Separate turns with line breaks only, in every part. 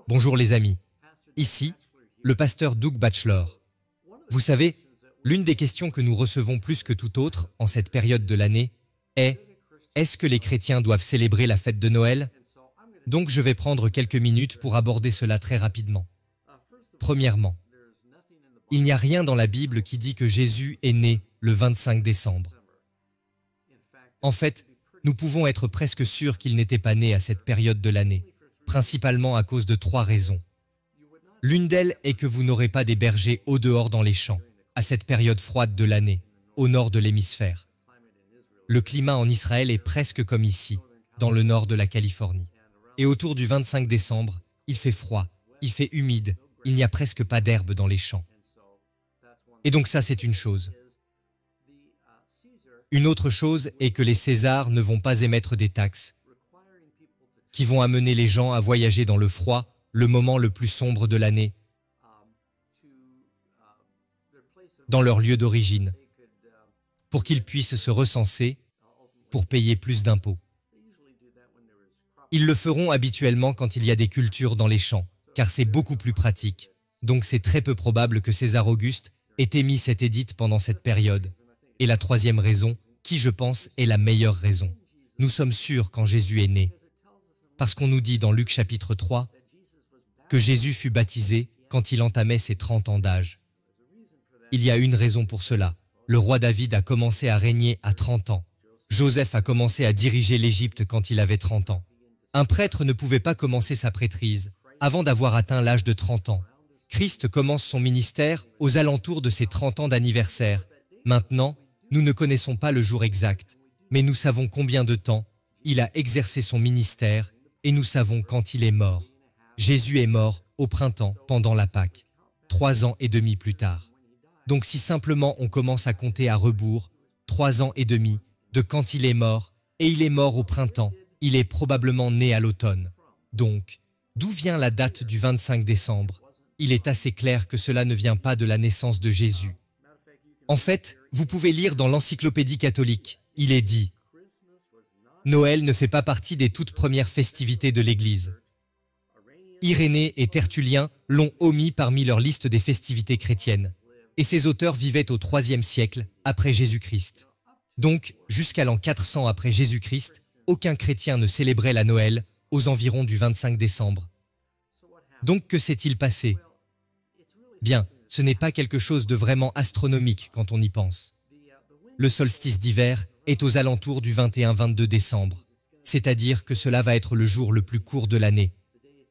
Bonjour les amis, ici, le pasteur Doug Batchelor. Vous savez, l'une des questions que nous recevons plus que tout autre en cette période de l'année est « Est-ce que les chrétiens doivent célébrer la fête de Noël ?» Donc je vais prendre quelques minutes pour aborder cela très rapidement. Premièrement, il n'y a rien dans la Bible qui dit que Jésus est né le 25 décembre. En fait, nous pouvons être presque sûrs qu'il n'était pas né à cette période de l'année, principalement à cause de 3 raisons. L'une d'elles est que vous n'aurez pas des bergers au dehors dans les champs, à cette période froide de l'année, au nord de l'hémisphère. Le climat en Israël est presque comme ici, dans le nord de la Californie. Et autour du 25 décembre, il fait froid, il fait humide, il n'y a presque pas d'herbe dans les champs. Et donc ça, c'est une chose. Une autre chose est que les Césars ne vont pas émettre des taxes qui vont amener les gens à voyager dans le froid, le moment le plus sombre de l'année, dans leur lieu d'origine, pour qu'ils puissent se recenser, pour payer plus d'impôts. Ils le feront habituellement quand il y a des cultures dans les champs, car c'est beaucoup plus pratique. Donc c'est très peu probable que César Auguste ait émis cet édit pendant cette période. Et la troisième raison, qui je pense est la meilleure raison. Nous sommes sûrs quand Jésus est né. Parce qu'on nous dit dans Luc chapitre 3 que Jésus fut baptisé quand il entamait ses 30 ans d'âge. Il y a une raison pour cela. Le roi David a commencé à régner à 30 ans. Joseph a commencé à diriger l'Égypte quand il avait 30 ans. Un prêtre ne pouvait pas commencer sa prêtrise avant d'avoir atteint l'âge de 30 ans. Christ commence son ministère aux alentours de ses 30 ans d'anniversaire. Maintenant, nous ne connaissons pas le jour exact, mais nous savons combien de temps il a exercé son ministère et nous savons quand il est mort. Jésus est mort au printemps pendant la Pâque, 3 ans et demi plus tard. Donc si simplement on commence à compter à rebours, 3 ans et demi de quand il est mort, et il est mort au printemps, il est probablement né à l'automne. Donc, d'où vient la date du 25 décembre? Il est assez clair que cela ne vient pas de la naissance de Jésus. En fait, vous pouvez lire dans l'encyclopédie catholique, il est dit « Noël ne fait pas partie des toutes premières festivités de l'Église. » Irénée et Tertullien l'ont omis parmi leur liste des festivités chrétiennes. Et ces auteurs vivaient au IIIe siècle après Jésus-Christ. Donc, jusqu'à l'an 400 après Jésus-Christ, aucun chrétien ne célébrait la Noël aux environs du 25 décembre. Donc, que s'est-il passé? Bien, ce n'est pas quelque chose de vraiment astronomique quand on y pense. Le solstice d'hiver est aux alentours du 21-22 décembre, c'est-à-dire que cela va être le jour le plus court de l'année.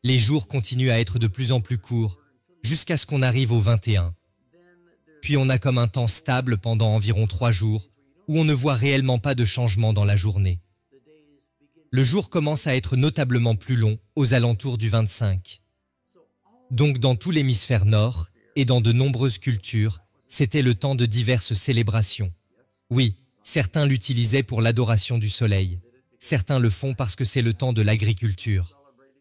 Les jours continuent à être de plus en plus courts, jusqu'à ce qu'on arrive au 21. Puis on a comme un temps stable pendant environ 3 jours, où on ne voit réellement pas de changement dans la journée. Le jour commence à être notablement plus long, aux alentours du 25. Donc dans tout l'hémisphère nord, et dans de nombreuses cultures, c'était le temps de diverses célébrations. Oui, certains l'utilisaient pour l'adoration du soleil. Certains le font parce que c'est le temps de l'agriculture.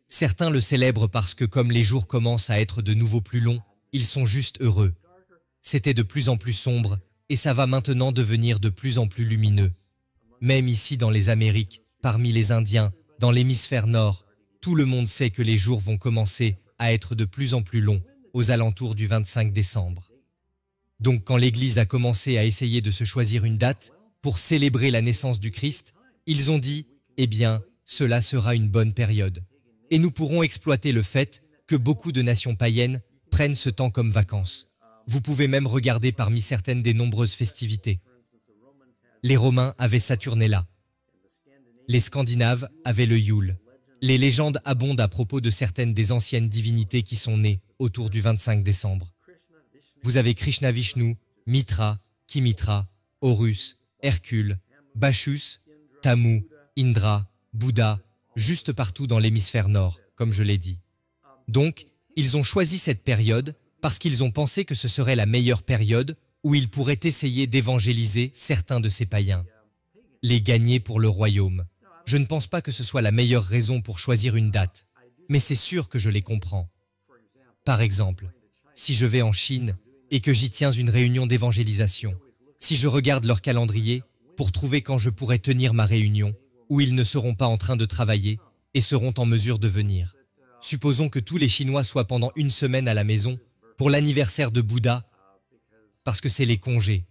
Certains le célèbrent parce que comme les jours commencent à être de nouveau plus longs, ils sont juste heureux. C'était de plus en plus sombre, et ça va maintenant devenir de plus en plus lumineux. Même ici dans les Amériques, parmi les Indiens, dans l'hémisphère nord, tout le monde sait que les jours vont commencer à être de plus en plus longs, aux alentours du 25 décembre. Donc quand l'Église a commencé à essayer de se choisir une date pour célébrer la naissance du Christ, ils ont dit « Eh bien, cela sera une bonne période. » Et nous pourrons exploiter le fait que beaucoup de nations païennes prennent ce temps comme vacances. Vous pouvez même regarder parmi certaines des nombreuses festivités. Les Romains avaient Saturnalia. Les Scandinaves avaient le Yule. Les légendes abondent à propos de certaines des anciennes divinités qui sont nées autour du 25 décembre. Vous avez Krishna Vishnu, Mitra, Kimitra, Horus, Hercule, Bacchus, Tamu, Indra, Bouddha, juste partout dans l'hémisphère nord, comme je l'ai dit. Donc, ils ont choisi cette période parce qu'ils ont pensé que ce serait la meilleure période où ils pourraient essayer d'évangéliser certains de ces païens, les gagner pour le royaume. Je ne pense pas que ce soit la meilleure raison pour choisir une date, mais c'est sûr que je les comprends. Par exemple, si je vais en Chine et que j'y tiens une réunion d'évangélisation, si je regarde leur calendrier pour trouver quand je pourrai tenir ma réunion, où ils ne seront pas en train de travailler et seront en mesure de venir. Supposons que tous les Chinois soient pendant une semaine à la maison pour l'anniversaire de Bouddha, parce que c'est les congés.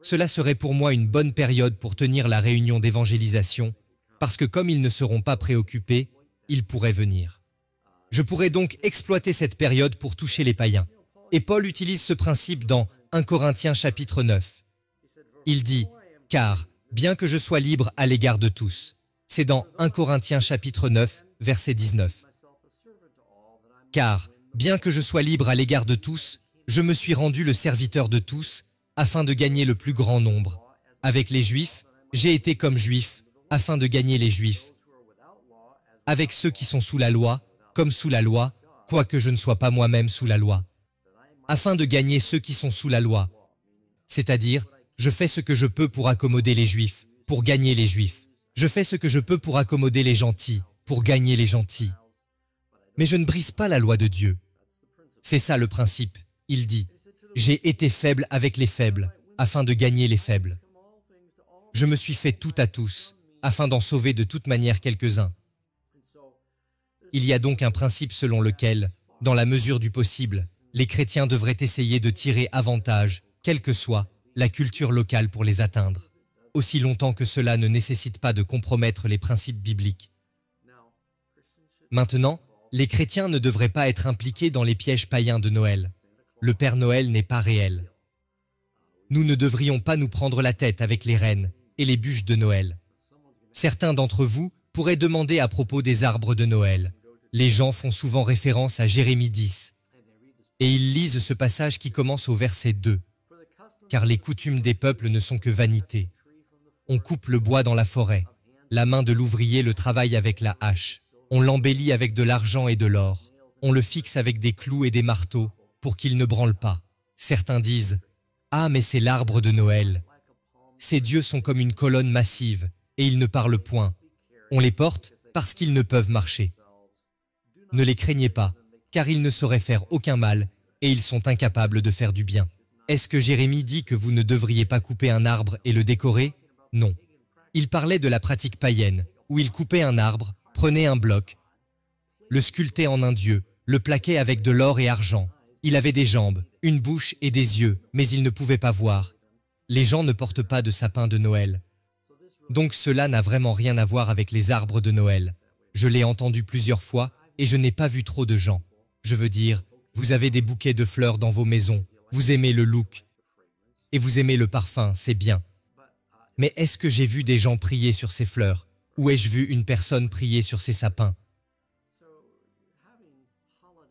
Cela serait pour moi une bonne période pour tenir la réunion d'évangélisation, parce que comme ils ne seront pas préoccupés, ils pourraient venir. Je pourrais donc exploiter cette période pour toucher les païens. Et Paul utilise ce principe dans 1 Corinthiens chapitre 9. Il dit « Car, bien que je sois libre à l'égard de tous », c'est dans 1 Corinthiens chapitre 9, verset 19. « Car, bien que je sois libre à l'égard de tous, je me suis rendu le serviteur de tous, afin de gagner le plus grand nombre. Avec les Juifs, j'ai été comme Juif, afin de gagner les Juifs. Avec ceux qui sont sous la loi, comme sous la loi, quoique je ne sois pas moi-même sous la loi. Afin de gagner ceux qui sont sous la loi. C'est-à-dire, je fais ce que je peux pour accommoder les Juifs, pour gagner les Juifs. Je fais ce que je peux pour accommoder les gentils, pour gagner les gentils. Mais je ne brise pas la loi de Dieu. C'est ça le principe, il dit. J'ai été faible avec les faibles, afin de gagner les faibles. Je me suis fait tout à tous, afin d'en sauver de toute manière quelques-uns. Il y a donc un principe selon lequel, dans la mesure du possible, les chrétiens devraient essayer de tirer avantage, quelle que soit, la culture locale pour les atteindre, aussi longtemps que cela ne nécessite pas de compromettre les principes bibliques. Maintenant, les chrétiens ne devraient pas être impliqués dans les pièges païens de Noël. Le Père Noël n'est pas réel. Nous ne devrions pas nous prendre la tête avec les rennes et les bûches de Noël. Certains d'entre vous pourraient demander à propos des arbres de Noël. Les gens font souvent référence à Jérémie 10. Et ils lisent ce passage qui commence au verset 2. Car les coutumes des peuples ne sont que vanité. On coupe le bois dans la forêt. La main de l'ouvrier le travaille avec la hache. On l'embellit avec de l'argent et de l'or. On le fixe avec des clous et des marteaux pour qu'il ne branle pas. Certains disent « Ah, mais c'est l'arbre de Noël. Ces dieux sont comme une colonne massive et ils ne parlent point. On les porte parce qu'ils ne peuvent marcher. Ne les craignez pas, car ils ne sauraient faire aucun mal et ils sont incapables de faire du bien. » Est-ce que Jérémie dit que vous ne devriez pas couper un arbre et le décorer? Non. Il parlait de la pratique païenne, où il coupait un arbre, prenait un bloc, le sculptait en un dieu, le plaquait avec de l'or et argent. Il avait des jambes, une bouche et des yeux, mais il ne pouvait pas voir. Les gens ne portent pas de sapin de Noël. Donc cela n'a vraiment rien à voir avec les arbres de Noël. Je l'ai entendu plusieurs fois et je n'ai pas vu trop de gens. Je veux dire, vous avez des bouquets de fleurs dans vos maisons, vous aimez le look et vous aimez le parfum, c'est bien. Mais est-ce que j'ai vu des gens prier sur ces fleurs? Ou ai-je vu une personne prier sur ces sapins?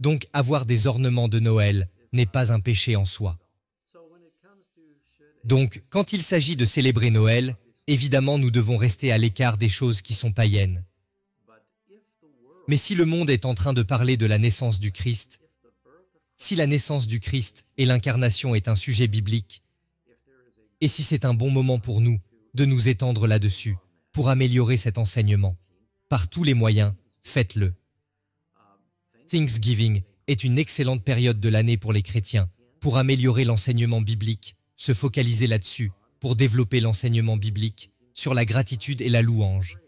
Donc avoir des ornements de Noël n'est pas un péché en soi. Donc, quand il s'agit de célébrer Noël, évidemment nous devons rester à l'écart des choses qui sont païennes. Mais si le monde est en train de parler de la naissance du Christ, si la naissance du Christ et l'incarnation est un sujet biblique, et si c'est un bon moment pour nous de nous étendre là-dessus, pour améliorer cet enseignement, par tous les moyens, faites-le. Thanksgiving est une excellente période de l'année pour les chrétiens, pour améliorer l'enseignement biblique, se focaliser là-dessus, pour développer l'enseignement biblique, sur la gratitude et la louange.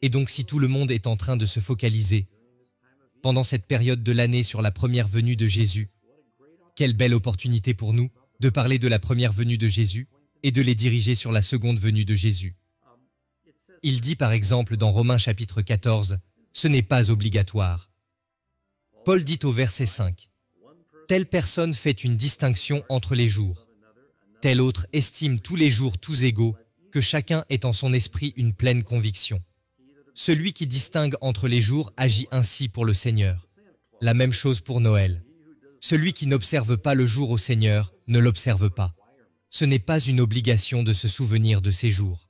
Et donc si tout le monde est en train de se focaliser, pendant cette période de l'année sur la première venue de Jésus, quelle belle opportunité pour nous de parler de la première venue de Jésus et de les diriger sur la seconde venue de Jésus. Il dit par exemple dans Romains chapitre 14, ce n'est pas obligatoire. Paul dit au verset 5, « Telle personne fait une distinction entre les jours. Telle autre estime tous les jours tous égaux, que chacun ait en son esprit une pleine conviction. Celui qui distingue entre les jours agit ainsi pour le Seigneur. La même chose pour Noël. Celui qui n'observe pas le jour au Seigneur ne l'observe pas. Ce n'est pas une obligation de se souvenir de ces jours.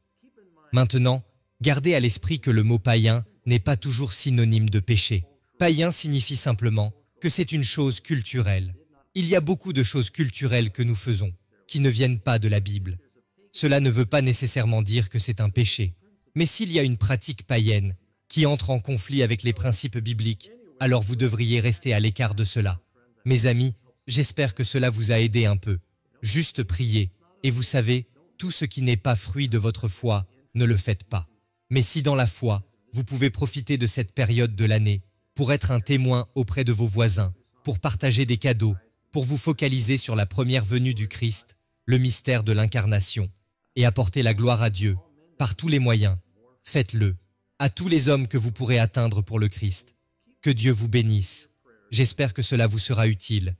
Maintenant, gardez à l'esprit que le mot païen n'est pas toujours synonyme de péché. Païen signifie simplement que c'est une chose culturelle. Il y a beaucoup de choses culturelles que nous faisons, qui ne viennent pas de la Bible. Cela ne veut pas nécessairement dire que c'est un péché. Mais s'il y a une pratique païenne qui entre en conflit avec les principes bibliques, alors vous devriez rester à l'écart de cela. Mes amis, j'espère que cela vous a aidé un peu. Juste priez, et vous savez, tout ce qui n'est pas fruit de votre foi, ne le faites pas. Mais si dans la foi, Vous pouvez profiter de cette période de l'année pour être un témoin auprès de vos voisins, pour partager des cadeaux, pour vous focaliser sur la première venue du Christ, le mystère de l'incarnation, et apporter la gloire à Dieu. Par tous les moyens, faites-le. À tous les hommes que vous pourrez atteindre pour le Christ. Que Dieu vous bénisse. J'espère que cela vous sera utile.